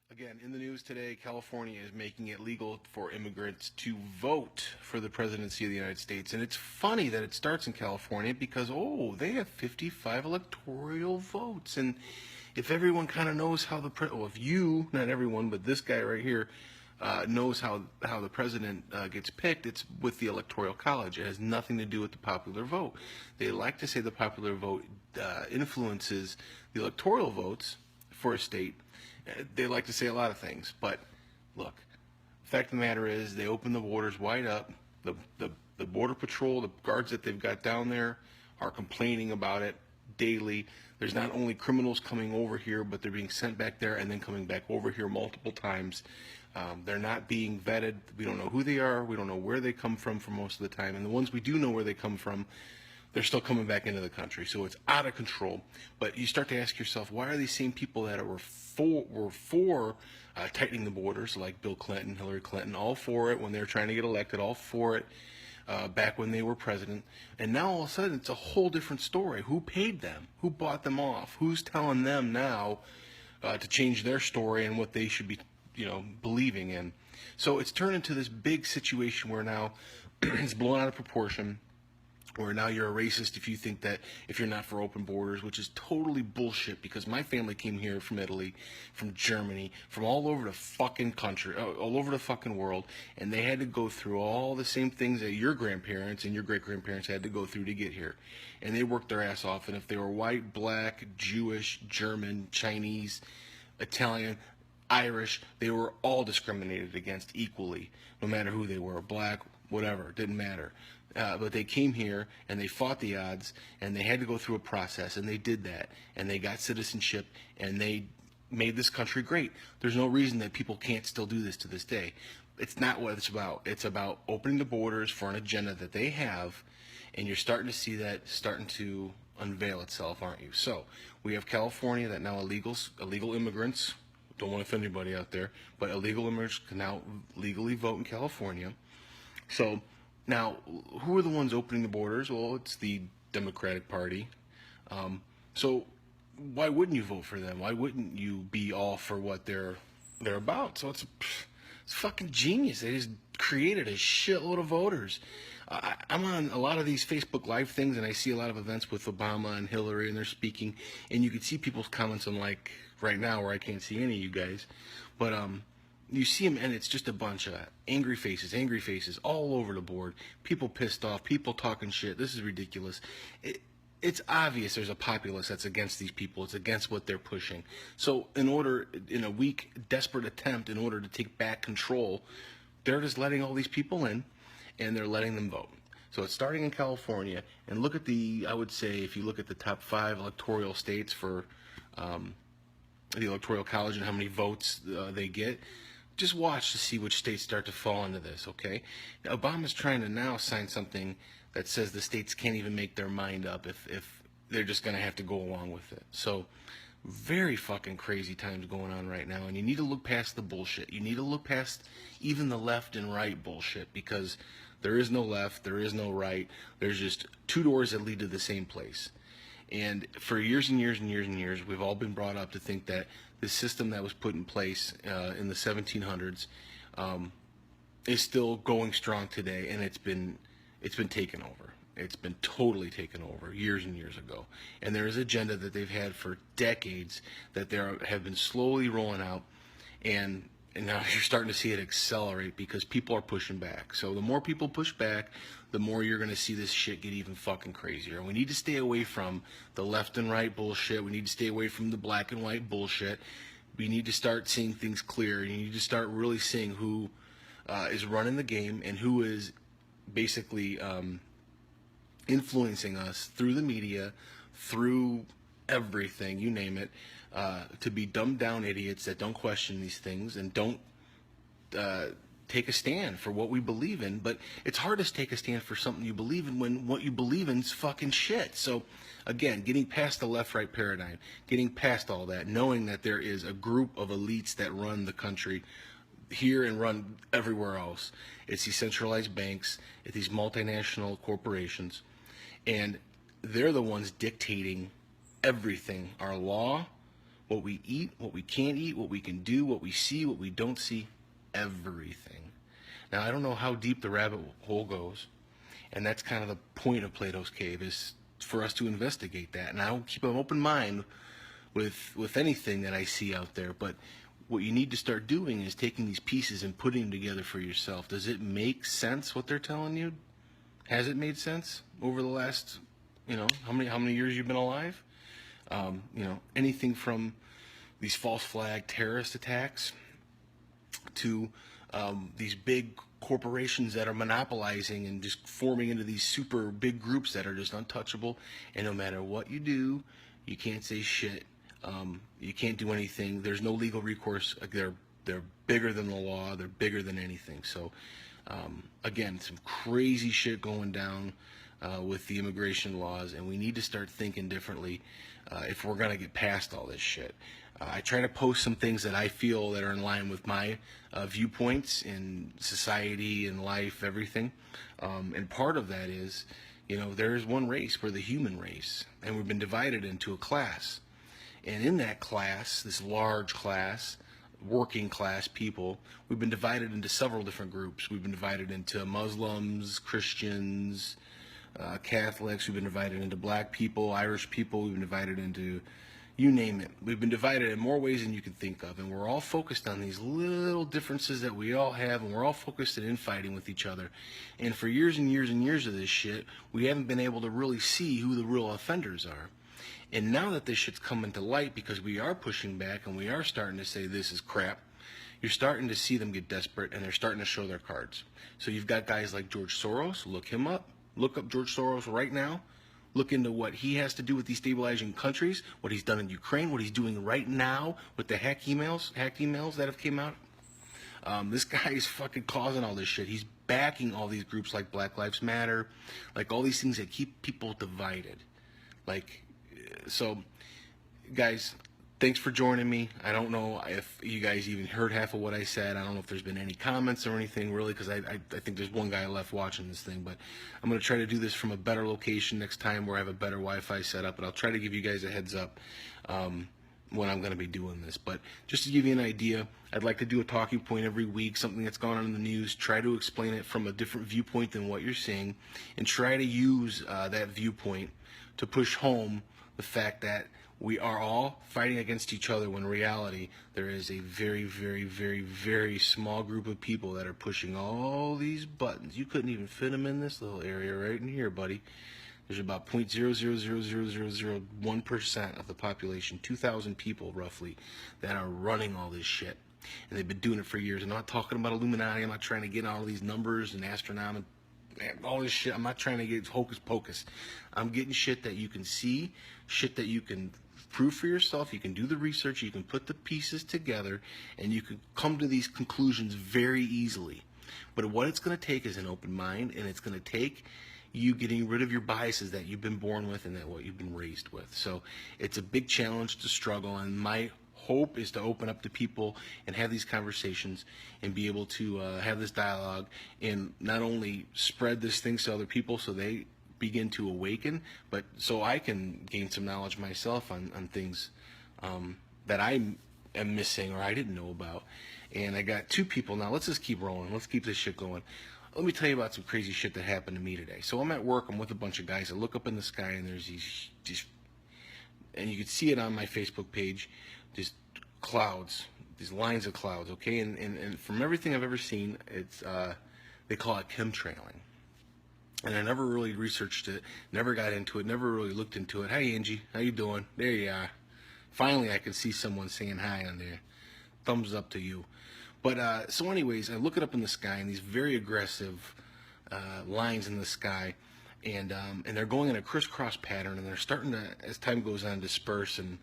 Again, in the news today, California is making it legal for immigrants to vote for the presidency of the United States. And it's funny that it starts in California because, they have 55 electoral votes. And if everyone kind of knows how if you, not everyone, but this guy right here, knows how the president gets picked, it's with the Electoral College. It has nothing to do with the popular vote. They like to say the popular vote influences the electoral votes for a state. They like to say a lot of things, but look, the fact of the matter is they open the borders wide up. The Border Patrol, the guards that they've got down there are complaining about it daily. There's not only criminals coming over here, but they're being sent back there and then coming back over here multiple times. They're not being vetted. We don't know who they are. We don't know where they come from for most of the time. And the ones we do know where they come from, they're still coming back into the country. So it's out of control. But you start to ask yourself, why are these same people that were for tightening the borders, like Bill Clinton, Hillary Clinton, all for it when they were trying to get elected, all for it back when they were president, and now all of a sudden it's a whole different story. Who paid them? Who bought them off? Who's telling them now to change their story and what they should be, believing in? So it's turned into this big situation where now it's blown out of proportion, or now you're a racist if you think that if you're not for open borders, which is totally bullshit, because my family came here from Italy, from Germany, from all over the fucking country, all over the fucking world, and they had to go through all the same things that your grandparents and your great-grandparents had to go through to get here. And they worked their ass off, and if they were white, black, Jewish, German, Chinese, Italian, Irish, they were all discriminated against equally, no matter who they were, black, whatever, it didn't matter. But they came here and they fought the odds and they had to go through a process, and they did that, and they got citizenship, and they made this country great. There's no reason that people can't still do this to this day. It's not what it's about. It's about opening the borders for an agenda that they have, and you're starting to see that starting to unveil itself, aren't you? So we have California that now illegal immigrants, don't want to offend anybody out there, but illegal immigrants can now legally vote in California. So now, who are the ones opening the borders? Well, it's the Democratic Party. So why wouldn't you vote for them? Why wouldn't you be all for what they're about? So it's fucking genius. They just created a shitload of voters. I'm on a lot of these Facebook Live things, and I see a lot of events with Obama and Hillary, and they're speaking, and you can see people's comments on, like, right now where I can't see any of you guys, but you see them, and it's just a bunch of angry faces all over the board. People pissed off, people talking shit. This is ridiculous. It's obvious there's a populace that's against these people. It's against what they're pushing. So in a weak, desperate attempt, in order to take back control, they're just letting all these people in, and they're letting them vote. So it's starting in California, and look at I would say, if you look at the top 5 electoral states for the Electoral College and how many votes they get, just watch to see which states start to fall into this, okay? Now, Obama's trying to now sign something that says the states can't even make their mind up if they're just going to have to go along with it. So very fucking crazy times going on right now, and you need to look past the bullshit. You need to look past even the left and right bullshit, because there is no left, there is no right. There's just two doors that lead to the same place. And for years and years and years and years, we've all been brought up to think that the system that was put in place in the 1700s is still going strong today, and it's been taken over. It's been totally taken over years and years ago. And there is an agenda that they've had for decades that have been slowly rolling out, and now you're starting to see it accelerate because people are pushing back. So the more people push back, the more you're going to see this shit get even fucking crazier. We need to stay away from the left and right bullshit. We need to stay away from the black and white bullshit. We need to start seeing things clear. You need to start really seeing who is running the game and who is basically influencing us through the media, through everything, you name it, to be dumbed down idiots that don't question these things and don't take a stand for what we believe in. But it's hard to take a stand for something you believe in when what you believe in is fucking shit. So again, getting past the left-right paradigm, getting past all that, knowing that there is a group of elites that run the country here and run everywhere else. It's these centralized banks, it's these multinational corporations, and they're the ones dictating everything, our law, what we eat, what we can't eat, what we can do, what we see, what we don't see, everything. Now, I don't know how deep the rabbit hole goes, and that's kind of the point of Plato's Cave, is for us to investigate that. And I'll keep an open mind with anything that I see out there, but what you need to start doing is taking these pieces and putting them together for yourself. Does it make sense what they're telling you? Has it made sense over the last, how many years you've been alive? Anything from these false flag terrorist attacks to these big corporations that are monopolizing and just forming into these super big groups that are just untouchable. And no matter what you do, you can't say shit. You can't do anything. There's no legal recourse. They're bigger than the law. They're bigger than anything. So, again, some crazy shit going down with the immigration laws, and we need to start thinking differently if we're going to get past all this shit. I try to post some things that I feel that are in line with my viewpoints in society and life, everything. And part of that is, there is one race. We're the human race, and we've been divided into a class. And in that class, this large class, working class people, we've been divided into several different groups. We've been divided into Muslims, Christians, Catholics. We've been divided into black people, Irish people. We've been divided into, you name it. We've been divided in more ways than you can think of. And we're all focused on these little differences that we all have, and we're all focused on infighting with each other. And for years and years and years of this shit, we haven't been able to really see who the real offenders are. And now that this shit's coming to light, because we are pushing back and we are starting to say this is crap, you're starting to see them get desperate, and they're starting to show their cards. So you've got guys like George Soros. Look him up. Look up George Soros right now. Look into what he has to do with destabilizing countries, what he's done in Ukraine, what he's doing right now with the hacked emails that have came out. This guy is fucking causing all this shit. He's backing all these groups like Black Lives Matter, like all these things that keep people divided. So, guys, thanks for joining me. I don't know if you guys even heard half of what I said. I don't know if there's been any comments or anything, really, because I think there's one guy left watching this thing. But I'm going to try to do this from a better location next time where I have a better Wi-Fi setup. But I'll try to give you guys a heads up when I'm going to be doing this. But just to give you an idea, I'd like to do a talking point every week, something that's gone on in the news, try to explain it from a different viewpoint than what you're seeing, and try to use that viewpoint to push home the fact that we are all fighting against each other, when in reality there is a very, very, very, very small group of people that are pushing all these buttons. You couldn't even fit them in this little area right in here, buddy. There's about 0.0000001% of the population, 2,000 people roughly, that are running all this shit. And they've been doing it for years. I'm not talking about Illuminati. I'm not trying to get all these numbers and astronomical, all this shit. I'm not trying to get hocus pocus. I'm getting shit that you can see, shit that you can prove for yourself. You can do the research, you can put the pieces together, and you can come to these conclusions very easily. But what it's going to take is an open mind, and it's going to take you getting rid of your biases that you've been born with and that what you've been raised with. So it's a big challenge to struggle, and my hope is to open up to people and have these conversations and be able to have this dialogue and not only spread this thing to other people so they begin to awaken, but so I can gain some knowledge myself on things that I am missing or I didn't know about. And I got two people now. Let's just keep rolling. Let's keep this shit going. Let me tell you about some crazy shit that happened to me today. So I'm at work. I'm with a bunch of guys. I look up in the sky, and there's these and you can see it on my Facebook page, just clouds, these lines of clouds, okay? And from everything I've ever seen, it's they call it chemtrailing. And I never really researched it, never got into it, never really looked into it. Hey, Angie, how you doing? There you are. Finally, I can see someone saying hi on there. Thumbs up to you. But so anyways, I look it up in the sky, and these very aggressive lines in the sky, and they're going in a crisscross pattern, and they're starting to, as time goes on, disperse. And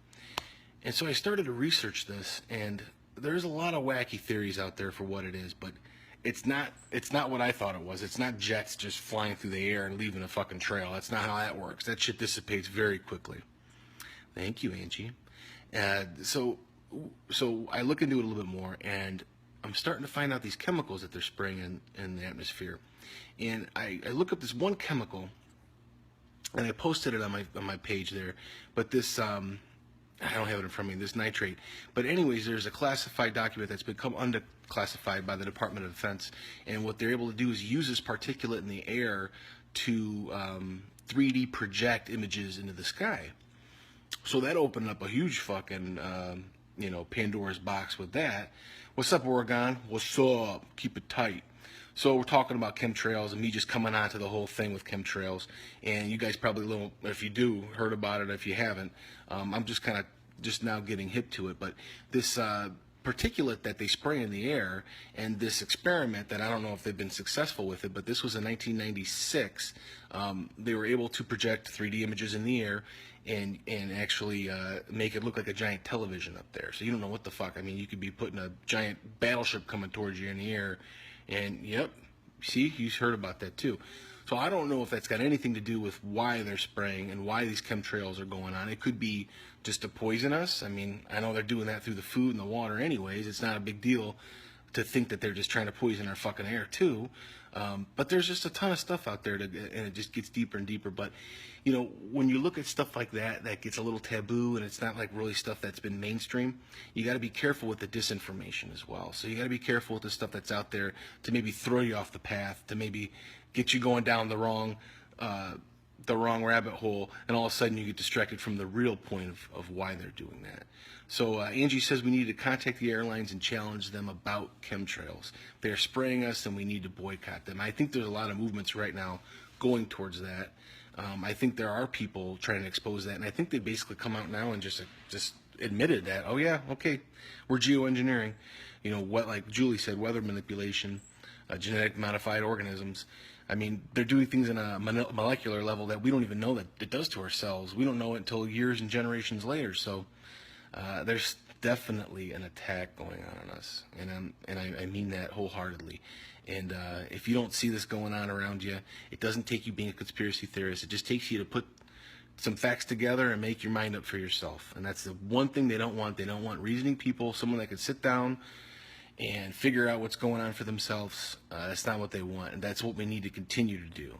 so I started to research this, and there's a lot of wacky theories out there for what it is, but it's not what I thought it was. It's not jets just flying through the air and leaving a fucking trail. That's not how that works. That shit dissipates very quickly. Thank you, Angie. So I look into it a little bit more, and I'm starting to find out these chemicals that they're spraying in the atmosphere. And I look up this one chemical, and I posted it on my page there. But this I don't have it in front of me, this nitrate. But anyways, there's a classified document that's become unclassified by the Department of Defense. And what they're able to do is use this particulate in the air to 3D project images into the sky. So that opened up a huge fucking, Pandora's box with that. What's up, Oregon? What's up? Keep it tight. So we're talking about chemtrails and me just coming on to the whole thing with chemtrails. And you guys probably, if you do, heard about it. If you haven't, I'm just kind of just now getting hip to it. But this particulate that they spray in the air and this experiment that I don't know if they've been successful with it, but this was in 1996. They were able to project 3D images in the air and actually make it look like a giant television up there. So you don't know what the fuck. I mean, you could be putting a giant battleship coming towards you in the air. And, yep, see, you heard about that too. So I don't know if that's got anything to do with why they're spraying and why these chemtrails are going on. It could be just to poison us. I mean, I know they're doing that through the food and the water anyways. It's not a big deal to think that they're just trying to poison our fucking air too. But there's just a ton of stuff out there, and it just gets deeper and deeper. But, when you look at stuff like that gets a little taboo, and it's not like really stuff that's been mainstream, you got to be careful with the disinformation as well. So you got to be careful with the stuff that's out there to maybe throw you off the path, to maybe get you going down the wrong rabbit hole, and all of a sudden you get distracted from the real point of why they're doing that. So Angie says we need to contact the airlines and challenge them about chemtrails. They're spraying us and we need to boycott them. I think there's a lot of movements right now going towards that. I think there are people trying to expose that, and I think they basically come out now and just admitted that, oh yeah, okay, we're geoengineering. What, like Julie said, weather manipulation, genetic modified organisms. I mean, they're doing things on a molecular level that we don't even know that it does to ourselves. We don't know it until years and generations later. So there's definitely an attack going on us, and I mean that wholeheartedly. And if you don't see this going on around you, it doesn't take you being a conspiracy theorist. It just takes you to put some facts together and make your mind up for yourself. And that's the one thing they don't want. They don't want reasoning people, someone that can sit down and figure out what's going on for themselves. That's not what they want, and that's what we need to continue to do.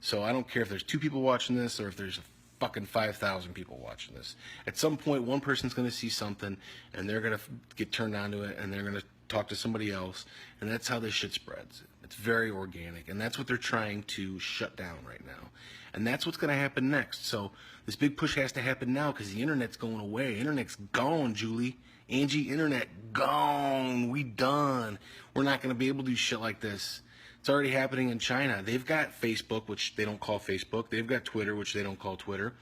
So I don't care if there's 2 people watching this or if there's fucking 5,000 people watching this. At some point, one person's going to see something, and they're going to get turned on to it, and they're going to talk to somebody else, and that's how this shit spreads. It's very organic, and that's what they're trying to shut down right now. And that's what's going to happen next. So this big push has to happen now because the internet's going away. Internet's gone, Julie. Angie, internet gone. We done. We're not going to be able to do shit like this. It's already happening in China. They've got Facebook, which they don't call Facebook. They've got Twitter, which they don't call Twitter.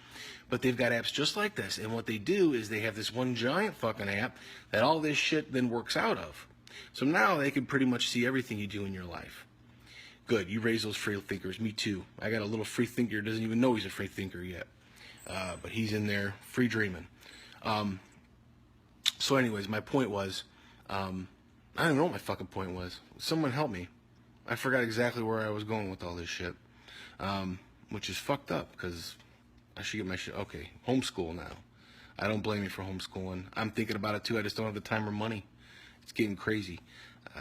But they've got apps just like this. And what they do is they have this one giant fucking app that all this shit then works out of. So now they can pretty much see everything you do in your life. Good. You raise those free thinkers. Me too. I got a little free thinker. Doesn't even know he's a free thinker yet. But he's in there free dreaming. So anyways, my point was, I don't even know what my fucking point was. Someone help me. I forgot exactly where I was going with all this shit, which is fucked up because I should get my shit. Okay, homeschool now. I don't blame you for homeschooling. I'm thinking about it too. I just don't have the time or money. It's getting crazy.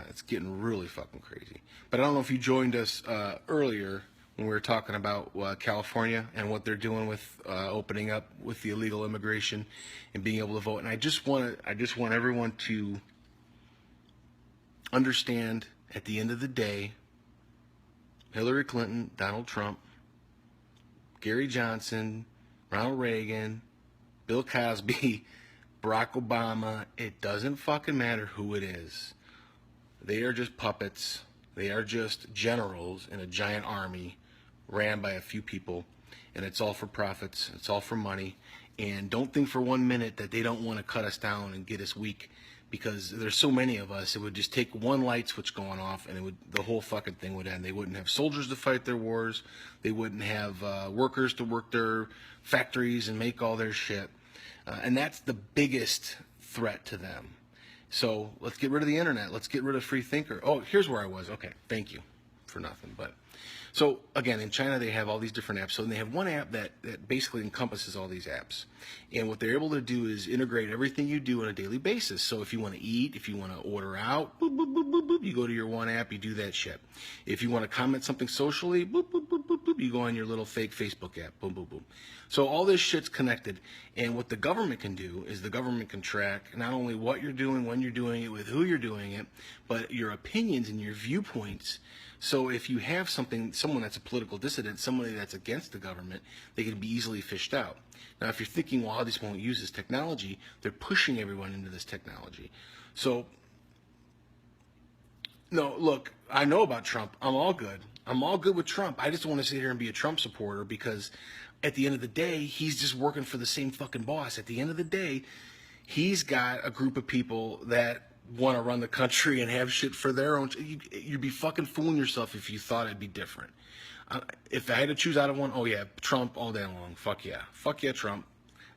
It's getting really fucking crazy. But I don't know if you joined us earlier when we were talking about California and what they're doing with opening up with the illegal immigration and being able to vote. And I just want everyone to understand, at the end of the day, Hillary Clinton, Donald Trump, Gary Johnson, Ronald Reagan, Bill Cosby, Barack Obama, it doesn't fucking matter who it is. They are just puppets. They are just generals in a giant army ran by a few people, and it's all for profits. It's all for money. And don't think for 1 minute that they don't want to cut us down and get us weak, because there's so many of us. It would just take one light switch going off, and the whole fucking thing would end. They wouldn't have soldiers to fight their wars. They wouldn't have workers to work their factories and make all their shit. And that's the biggest threat to them. So let's get rid of the internet. Let's get rid of free thinker. Oh, here's where I was. Okay, thank you for nothing. But So again, in China they have all these different apps. So they have one app that basically encompasses all these apps. And what they're able to do is integrate everything you do on a daily basis. So if you want to eat, if you want to order out, boop, boop, boop, boop, boop, you go to your one app, you do that shit. If you want to comment something socially, boop, boop, boop, boop, boop, you go on your little fake Facebook app, boom, boom, boom. So all this shit's connected. And what the government can do is the government can track not only what you're doing, when you're doing it, with who you're doing it, but your opinions and your viewpoints. So if you have someone that's a political dissident, somebody that's against the government, they can be easily fished out. Now, if you're thinking, well, I just won't use this technology, they're pushing everyone into this technology. So, no, look, I know about Trump. I'm all good. I'm all good with Trump. I just want to sit here and be a Trump supporter because at the end of the day, he's just working for the same fucking boss. At the end of the day, he's got a group of people that want to run the country and have shit for their own. You'd be fucking fooling yourself if you thought it'd be different. If I had to choose out of one, oh yeah, Trump all day long. Fuck yeah, Trump.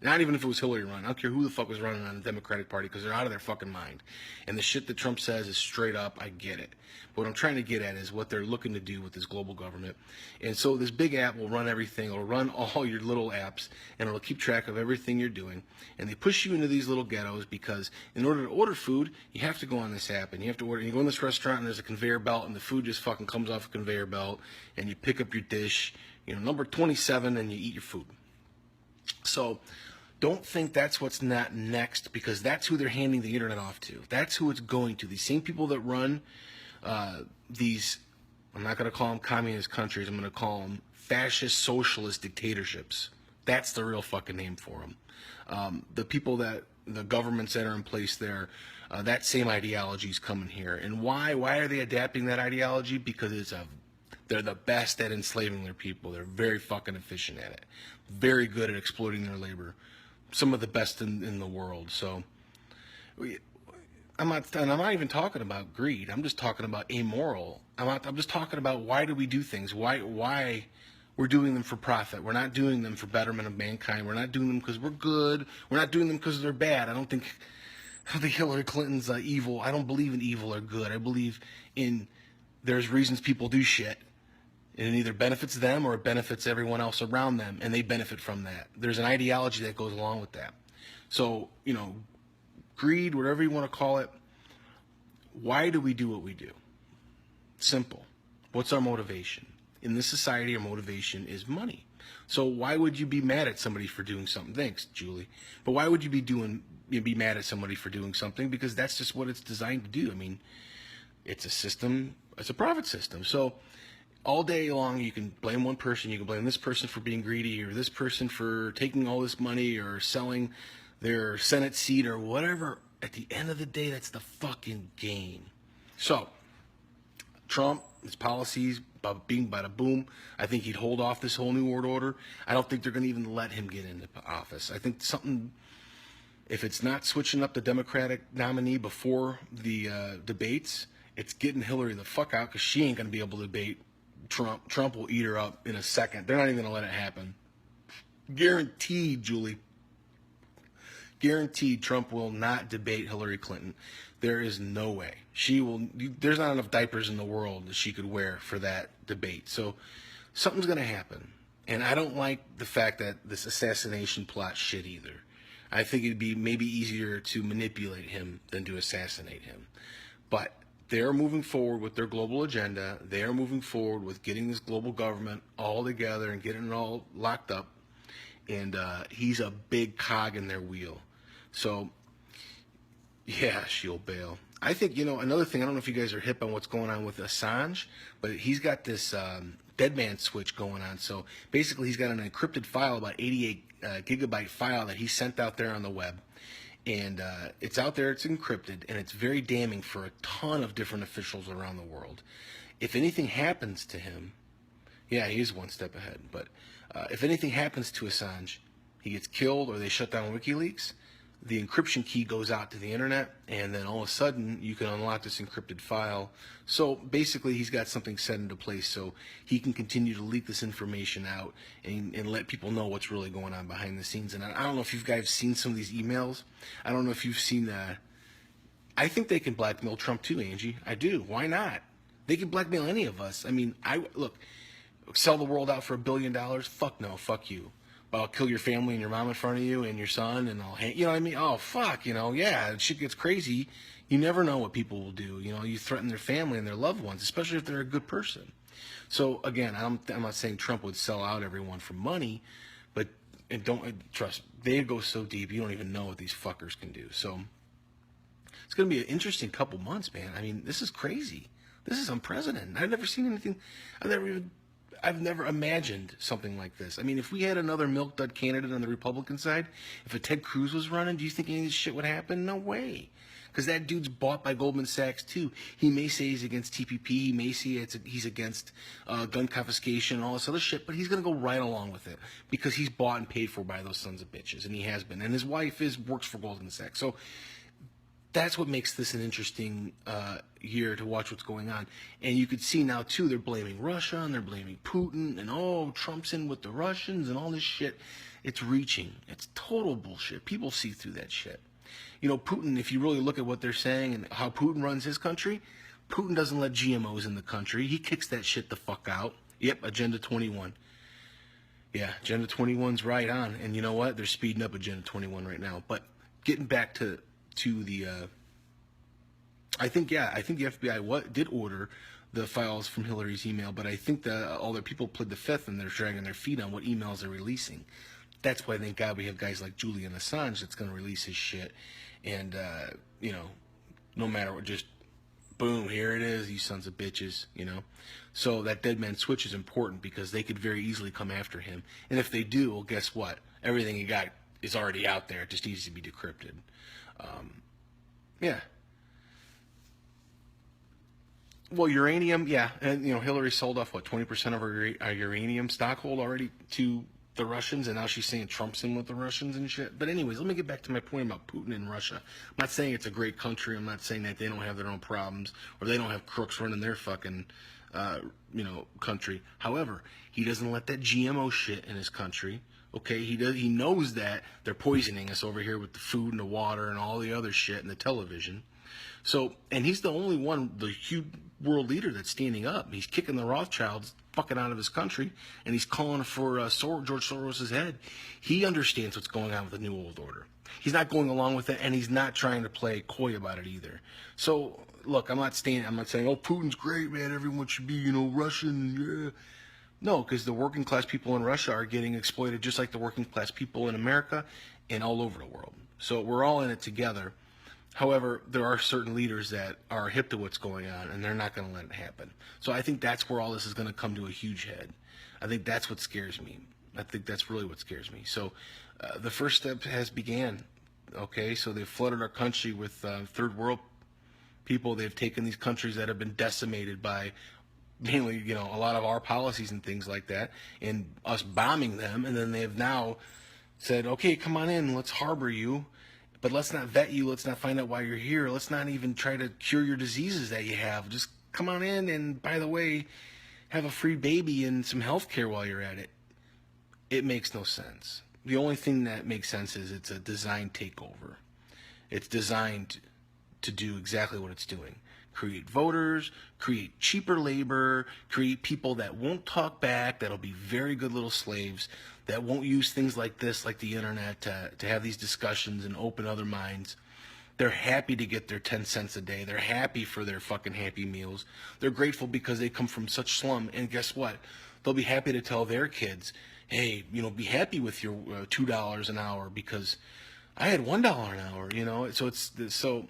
Not even if it was Hillary running. I don't care who the fuck was running on the Democratic Party because they're out of their fucking mind. And the shit that Trump says is straight up. I get it. But what I'm trying to get at is what they're looking to do with this global government. And so this big app will run everything. It'll run all your little apps, and it'll keep track of everything you're doing. And they push you into these little ghettos because in order to order food, you have to go on this app, and you have to order. You go in this restaurant, and there's a conveyor belt, and the food just fucking comes off a conveyor belt, and you pick up your dish, number 27, and you eat your food. So don't think that's what's not next, because that's who they're handing the internet off to. That's who it's going to. These same people that run these, I'm not going to call them communist countries, I'm going to call them fascist socialist dictatorships. That's the real fucking name for them. The people that, the governments that are in place there, that same ideology is coming here. And why are they adapting that ideology? Because they're the best at enslaving their people. They're very fucking efficient at it. Very good at exploiting their labor. Some of the best in the world. So I'm not even talking about greed. I'm just talking about amoral. I'm just talking about why do we do things? Why we're doing them for profit. We're not doing them for betterment of mankind. We're not doing them because we're good. We're not doing them because they're bad. I don't think Hillary Clinton's evil. I don't believe in evil or good. I believe in there's reasons people do shit. And it either benefits them or it benefits everyone else around them, and they benefit from that. There's an ideology that goes along with that. So, greed, whatever you want to call it, why do we do what we do? Simple. What's our motivation? In this society, our motivation is money. So why would you be mad at somebody for doing something? Thanks, Julie. But why would you be mad at somebody for doing something? Because that's just what it's designed to do. I mean, it's a system, it's a profit system. So all day long, you can blame one person. You can blame this person for being greedy, or this person for taking all this money, or selling their Senate seat, or whatever. At the end of the day, that's the fucking game. So, Trump, his policies, being bada boom, I think he'd hold off this whole new world order. I don't think they're going to even let him get into office. I think if it's not switching up the Democratic nominee before the debates, it's getting Hillary the fuck out, because she ain't going to be able to debate Trump. Trump will eat her up in a second. They're not even going to let it happen. Guaranteed, Julie. Guaranteed Trump will not debate Hillary Clinton. There is no way. There's not enough diapers in the world that she could wear for that debate. So something's going to happen. And I don't like the fact that this assassination plot shit either. I think it'd be maybe easier to manipulate him than to assassinate him. But they're moving forward with their global agenda. They're moving forward with getting this global government all together and getting it all locked up. And he's a big cog in their wheel. So, yeah, she'll bail. I think, another thing, I don't know if you guys are hip on what's going on with Assange, but he's got this dead man switch going on. So basically he's got an encrypted file, about 88 gigabyte file that he sent out there on the web. And it's out there, it's encrypted, and it's very damning for a ton of different officials around the world. If anything happens to him, yeah, he is one step ahead, but if anything happens to Assange, he gets killed or they shut down WikiLeaks, the encryption key goes out to the internet, and then all of a sudden you can unlock this encrypted file. So basically he's got something set into place so he can continue to leak this information out and let people know what's really going on behind the scenes. And I don't know if you guys seen some of these emails. I don't know if you've seen I think they can blackmail Trump too, Angie. I do. Why not? They can blackmail any of us. I mean, look, sell the world out for $1 billion? Fuck no, fuck you. But I'll kill your family and your mom in front of you and your son, and I'll hang, you know what I mean? Oh, fuck, yeah, shit gets crazy. You never know what people will do. You threaten their family and their loved ones, especially if they're a good person. So again, I'm not saying Trump would sell out everyone for money, but trust, they go so deep, you don't even know what these fuckers can do. So it's going to be an interesting couple months, man. I mean, this is crazy. This is unprecedented. I've never seen anything. I've never imagined something like this. I mean, if we had another milk dud candidate on the Republican side, if a Ted Cruz was running, do you think any of this shit would happen? No way. Because that dude's bought by Goldman Sachs too. He may say he's against TPP. He may say he's against gun confiscation and all this other shit, but he's going to go right along with it because he's bought and paid for by those sons of bitches, and he has been. And his wife works for Goldman Sachs. So that's what makes this an interesting year to watch what's going on. And you could see now, too, they're blaming Russia and they're blaming Putin and, Trump's in with the Russians and all this shit. It's reaching. It's total bullshit. People see through that shit. Putin, if you really look at what they're saying and how Putin runs his country, Putin doesn't let GMOs in the country. He kicks that shit the fuck out. Yep, Agenda 21. Yeah, Agenda 21's right on. And you know what? They're speeding up Agenda 21 right now. But getting back to the I think the FBI did order the files from Hillary's email, but I think all their people pled the fifth and they're dragging their feet on what emails they're releasing. That's why, thank God, we have guys like Julian Assange that's going to release his shit, and no matter what, just boom, here it is, you sons of bitches, So that dead man switch is important because they could very easily come after him, and if they do, well, guess what? Everything he got is already out there. It just needs to be decrypted. Yeah. Well, uranium, yeah, and Hillary sold off 20% of her uranium stockhold already to the Russians, and now she's saying Trump's in with the Russians and shit. But anyways, let me get back to my point about Putin and Russia. I'm not saying it's a great country. I'm not saying that they don't have their own problems or they don't have crooks running their fucking country. However, he doesn't let that GMO shit in his country. Okay, he knows that they're poisoning us over here with the food and the water and all the other shit and the television. So, and he's the only one, the huge world leader that's standing up. He's kicking the Rothschilds fucking out of his country, and he's calling for George Soros' head. He understands what's going on with the New World Order. He's not going along with it, and he's not trying to play coy about it either. So, look, I'm not saying, Putin's great, man, everyone should be, Russian, yeah. No, because the working class people in Russia are getting exploited just like the working class people in America and all over the world. So we're all in it together. However, there are certain leaders that are hip to what's going on, and they're not going to let it happen. So I think that's where all this is going to come to a huge head. I think that's what scares me. I think that's really what scares me. So the first step has began. Okay, so they've flooded our country with third world people. They've taken these countries that have been decimated by mainly, a lot of our policies and things like that, and us bombing them, and then they have now said, okay, come on in, let's harbor you. But let's not vet you. Let's not find out why you're here. Let's not even try to cure your diseases that you have. Just come on in and, by the way, have a free baby and some health care while you're at it. It makes no sense. The only thing that makes sense is it's a designed takeover. It's designed to do exactly what it's doing. Create voters, create cheaper labor, create people that won't talk back, that'll be very good little slaves, that won't use things like this, like the internet, to have these discussions and open other minds. They're happy to get their 10 cents a day. They're happy for their fucking Happy Meals. They're grateful because they come from such slum. And guess what? They'll be happy to tell their kids, hey, be happy with your $2 an hour because I had $1 an hour, So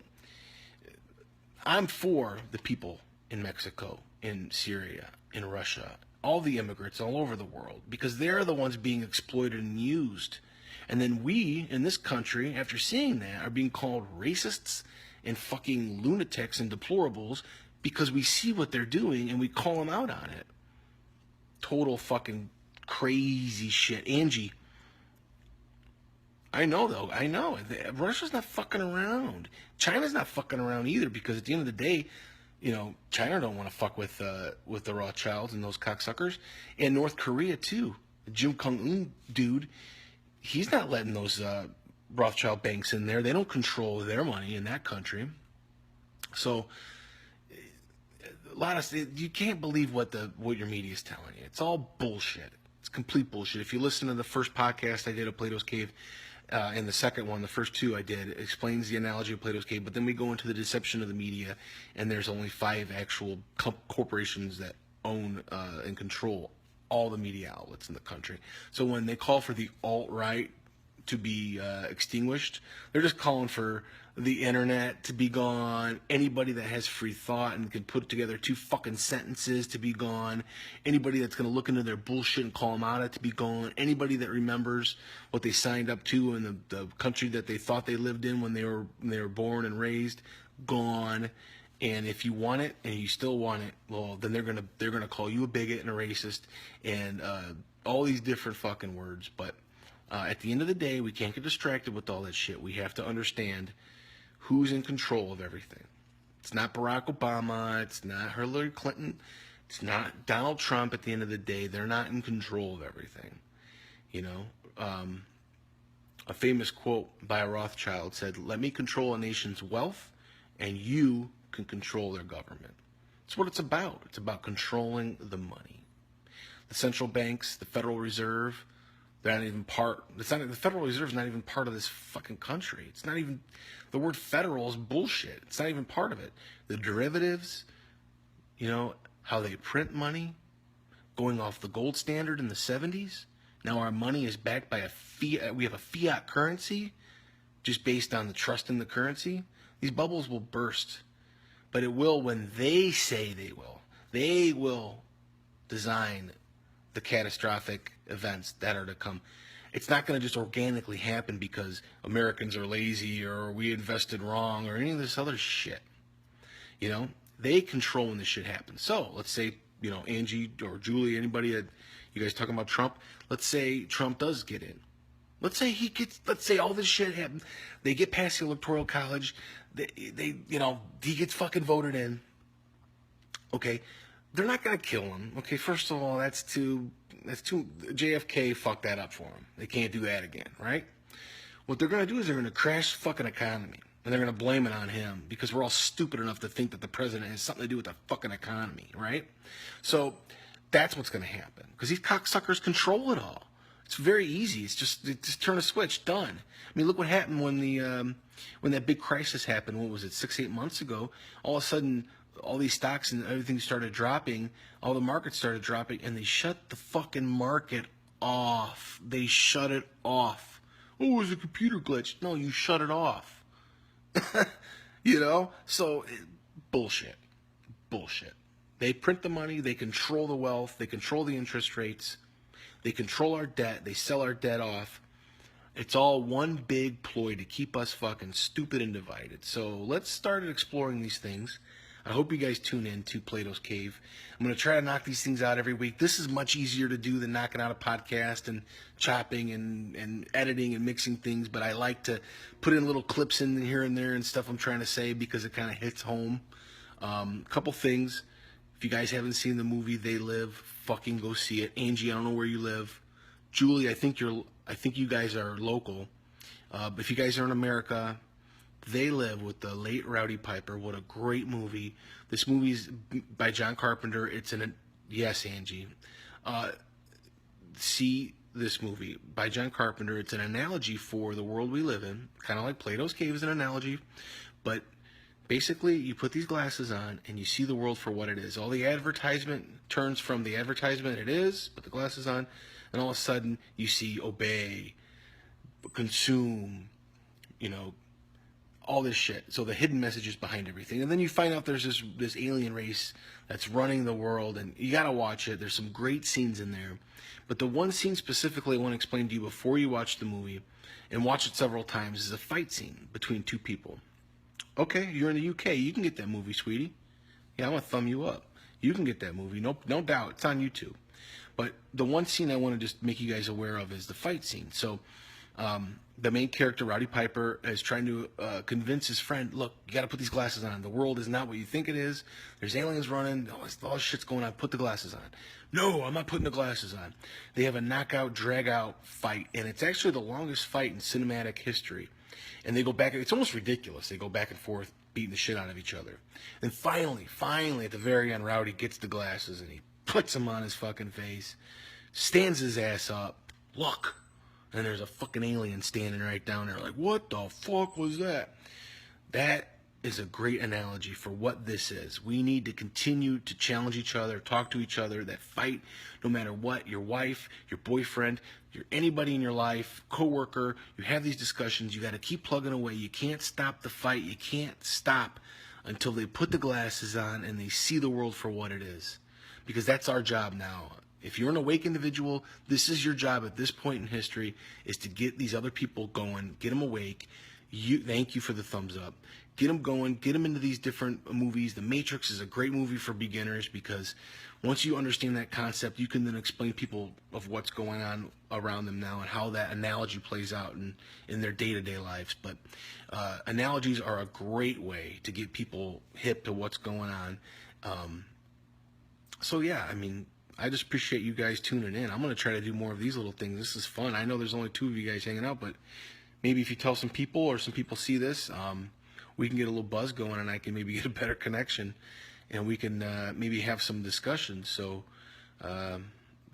I'm for the people in Mexico, in Syria, in Russia, all the immigrants all over the world, because they're the ones being exploited and used. And then we, in this country, after seeing that, are being called racists and fucking lunatics and deplorables because we see what they're doing and we call them out on it. Total fucking crazy shit. Angie. I know, though. I know. Russia's not fucking around. China's not fucking around either, because at the end of the day, China don't want to fuck with the Rothschilds and those cocksuckers. And North Korea, too. Kim Jong-un dude, he's not letting those Rothschild banks in there. They don't control their money in that country. So, a lot of you can't believe what your media is telling you. It's all bullshit. It's complete bullshit. If you listen to the first podcast I did of Plato's Cave, and the second one, the first two I did, explains the analogy of Plato's Cave. But then we go into the deception of the media, and there's only 5 actual corporations that own and control all the media outlets in the country. So when they call for the alt-right to be extinguished, they're just calling for the internet to be gone, anybody that has free thought and can put together 2 fucking sentences to be gone, anybody that's going to look into their bullshit and call them out at to be gone, anybody that remembers what they signed up to in the country that they thought they lived in when they were born and raised, gone. And if you want it and you still want it, well, then they're gonna call you a bigot and a racist and all these different fucking words. But at the end of the day, we can't get distracted with all that shit. We have to understand who's in control of everything. It's not Barack Obama. It's not Hillary Clinton. It's not Donald Trump. At the end of the day, they're not in control of everything. You know, a famous quote by a Rothschild said, "Let me control a nation's wealth, and you can control their government." That's what it's about. It's about controlling the money. The central banks, the Federal Reserve, they're not even part. The Federal Reserve is not even part of this fucking country. It's not even. The word federal is bullshit. It's not even part of it. The derivatives, you know, how they print money, going off the gold standard in the 70s. Now our money is backed by a fiat. We have a fiat currency, just based on the trust in the currency. These bubbles will burst, but it will when they say they will. They will design the catastrophic events that are to come. It's not going to just organically happen because Americans are lazy or we invested wrong or any of this other shit. You know, they control when this shit happens. So let's say, you know, Angie or Julie, anybody that you guys talking about Trump, let's say Trump does get in. Let's say all this shit happens. They get past the Electoral College. They you know, he gets fucking voted in. Okay. They're not going to kill him. Okay. First of all, that's too, JFK fucked that up for him. They can't do that again. Right. What they're going to do is they're going to crash the fucking economy and they're going to blame it on him because we're all stupid enough to think that the president has something to do with the fucking economy. Right. So that's what's going to happen because these cocksuckers control it all. It's very easy. It's just turn a switch, done. I mean, look what happened when that big crisis happened. What was it, 6-8 months ago? All of a sudden, all these stocks and everything started dropping. All the markets started dropping, and they shut the fucking market off. They shut it off. Oh, it was a computer glitch. No, you shut it off. You know? So, bullshit. Bullshit. They print the money. They control the wealth. They control the interest rates. They control our debt. They sell our debt off. It's all one big ploy to keep us fucking stupid and divided. So let's start exploring these things. I hope you guys tune in to Plato's Cave. I'm going to try to knock these things out every week. This is much easier to do than knocking out a podcast and chopping and editing and mixing things. But I like to put in little clips in here and there and stuff I'm trying to say because it kind of hits home. A couple things. If you guys haven't seen the movie They Live, fucking go see it. Angie, I don't know where you live. Julie, I think you guys are local. But if you guys are in America, They Live with the late Rowdy Piper. What a great movie. This movie's by John Carpenter. Yes, Angie. See this movie by John Carpenter. It's an analogy for the world we live in. Kind of like Plato's Cave is an analogy. But basically, you put these glasses on and you see the world for what it is. All the advertisement turns from the advertisement it is, put the glasses on, and all of a sudden you see obey, consume, you know, all this shit. So the hidden messages behind everything. And then you find out there's this alien race that's running the world, and you got to watch it. There's some great scenes in there. But the one scene specifically I want to explain to you before you watch the movie, and watch it several times, is a fight scene between 2 people. Okay, you're in the UK. You can get that movie, sweetie. Yeah, I'm going to thumb you up. You can get that movie. No doubt. It's on YouTube. But the one scene I want to just make you guys aware of is the fight scene. So the main character, Rowdy Piper, is trying to convince his friend, look, you got to put these glasses on. The world is not what you think it is. There's aliens running. All this shit's going on. Put the glasses on. No, I'm not putting the glasses on. They have a knockout, drag-out fight. And it's actually the longest fight in cinematic history. And they go back. It's almost ridiculous. They go back and forth. beating the shit out of each other. And finally, at the very end, Rowdy gets the glasses and he puts them on his fucking face, stands his ass up, look, and there's a fucking alien standing right down there like, what the fuck was that? That is a great analogy for what this is. We need to continue to challenge each other, talk to each other, that fight, no matter what, your wife, your boyfriend, anybody in your life, coworker, you have these discussions, you got to keep plugging away. You can't stop the fight. You can't stop until they put the glasses on and they see the world for what it is. Because that's our job now. If you're an awake individual, this is your job at this point in history, is to get these other people going, get them awake. Thank you for the thumbs up. Get them going, get them into these different movies. The Matrix is a great movie for beginners because once you understand that concept, you can then explain people of what's going on around them now and how that analogy plays out in their day-to-day lives. But analogies are a great way to get people hip to what's going on. So yeah, I mean, I just appreciate you guys tuning in. I'm going to try to do more of these little things. This is fun. I know there's only 2 of you guys hanging out, but maybe if you tell some people or some people see this, we can get a little buzz going and I can maybe get a better connection and we can maybe have some discussions. So,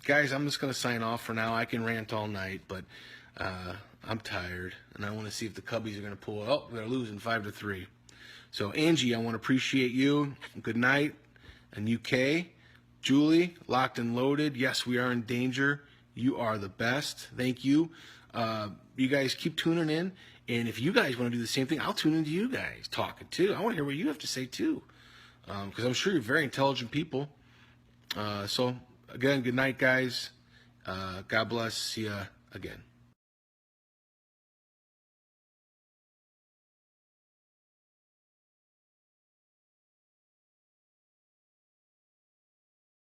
guys, I'm just going to sign off for now. I can rant all night, but I'm tired and I want to see if the Cubbies are going to pull. Oh, they're losing 5-3. So, Angie, I want to appreciate you. Good night. And UK, Julie, locked and loaded. Yes, we are in danger. You are the best. Thank you. You guys keep tuning in. And if you guys want to do the same thing, I'll tune into you guys talking too. I want to hear what you have to say too. Because I'm sure you're very intelligent people. So, again, good night, guys. God bless. See ya again.